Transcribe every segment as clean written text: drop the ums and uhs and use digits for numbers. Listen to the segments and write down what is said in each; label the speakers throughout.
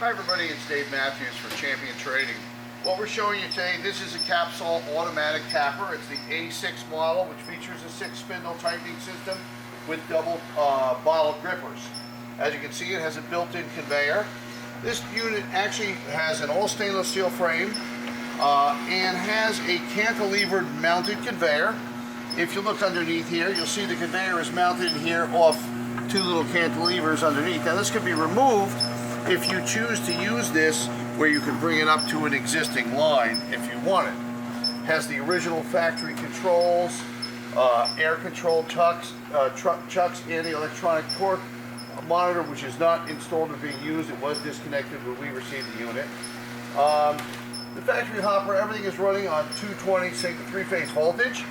Speaker 1: Hi everybody, it's Dave Matthews for Champion Trading. What we're showing you today, this is a Kaps All automatic capper. It's the A-6 model, which features a 6-spindle tightening system with double bottle grippers. As you can see, it has a built-in conveyor. This unit actually has an all stainless steel frame and has a cantilevered mounted conveyor. If you look underneath here, you'll see the conveyor is mounted here off two little cantilevers underneath. Now this could be removed if you choose to use this where you can bring it up to an existing line if you want it. Has the original factory controls, air control chucks, and the electronic torque monitor, which is not installed or being used. It was disconnected when we received the unit. The factory hopper, everything is running on 220 3-phase voltage,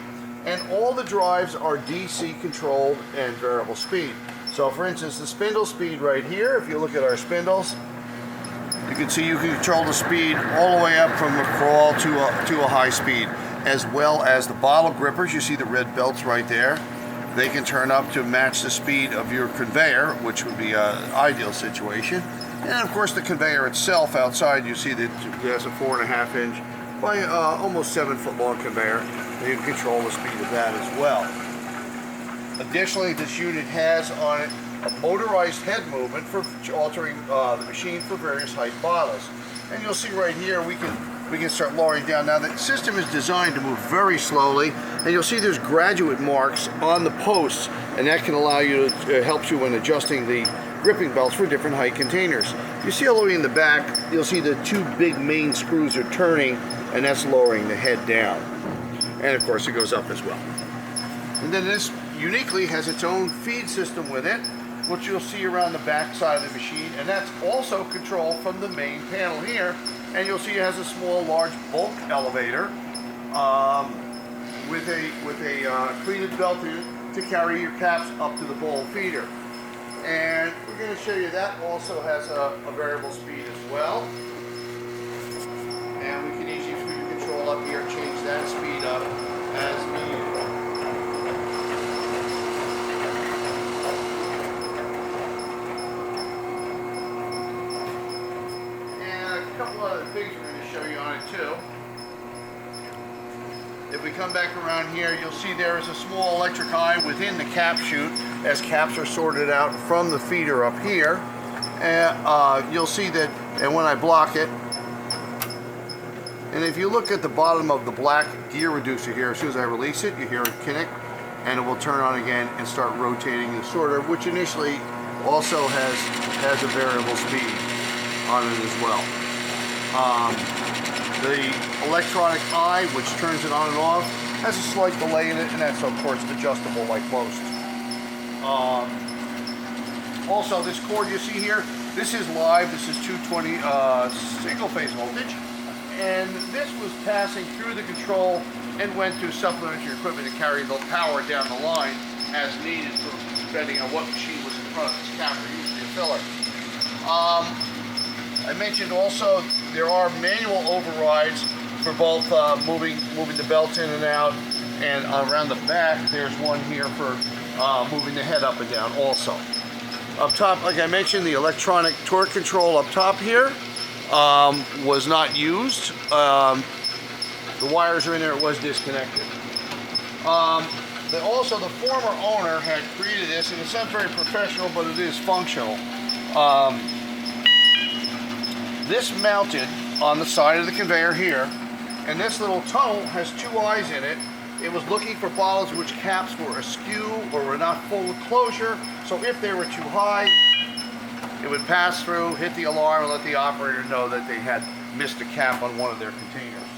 Speaker 1: and all the drives are DC controlled and variable speed. So for instance, the spindle speed right here, if you look at our spindles, you can see you can control the speed all the way up from a crawl to a high speed, as well as the bottle grippers. You see the red belts right there. They can turn up to match the speed of your conveyor, which would be an ideal situation. And of course the conveyor itself outside, you see that it has a 4.5 inch by almost 7 foot long conveyor. And you can control the speed of that as well. Additionally, this unit has on it a motorized head movement for altering the machine for various height bottles. And you'll see right here we can start lowering down. Now the system is designed to move very slowly, and you'll see there's graduate marks on the posts, and that can allow you to help you in adjusting the gripping belts for different height containers. You see all the way in the back, you'll see the two big main screws are turning, and that's lowering the head down. And of course it goes up as well. And then this uniquely has its own feed system with it, which you'll see around the back side of the machine, and that's also controlled from the main panel here. And you'll see it has a small, large bulk elevator with a cleated belt to carry your caps up to the bowl feeder. And we're going to show you that also has a variable speed as well. And we can easily, through your control up here, change that speed up as needed. A couple other things we're going to show you on it too. If we come back around here, you'll see there is a small electric eye within the cap chute as caps are sorted out from the feeder up here. And you'll see that, and when I block it, and if you look at the bottom of the black gear reducer here, as soon as I release it, you hear it kick, and it will turn on again and start rotating the sorter, which initially also has a variable speed on it as well. The electronic eye, which turns it on and off, has a slight delay in it, and that's of course adjustable like most. Also, this cord you see here, this is live. This is 220 single-phase voltage, and this was passing through the control and went to supplementary equipment to carry the power down the line as needed, depending on what machine was in front of this capper, usually a filler. I mentioned also there are manual overrides for both moving the belts in and out, and around the back there's one here for moving the head up and down also. Up top, like I mentioned, the electronic torque control up top here was not used. The wires are in there, it was disconnected. Also, the former owner had created this, and it's not very professional, but it is functional. This mounted on the side of the conveyor here, and this little tunnel has two eyes in it. It was looking for bottles which caps were askew or were not full of closure, so if they were too high, it would pass through, hit the alarm, and let the operator know that they had missed a cap on one of their containers.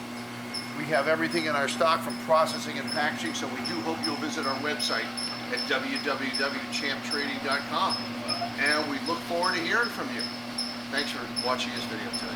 Speaker 1: We have everything in our stock from processing and packaging, so we do hope you'll visit our website at www.champtrading.com, and we look forward to hearing from you. Thanks for watching this video today.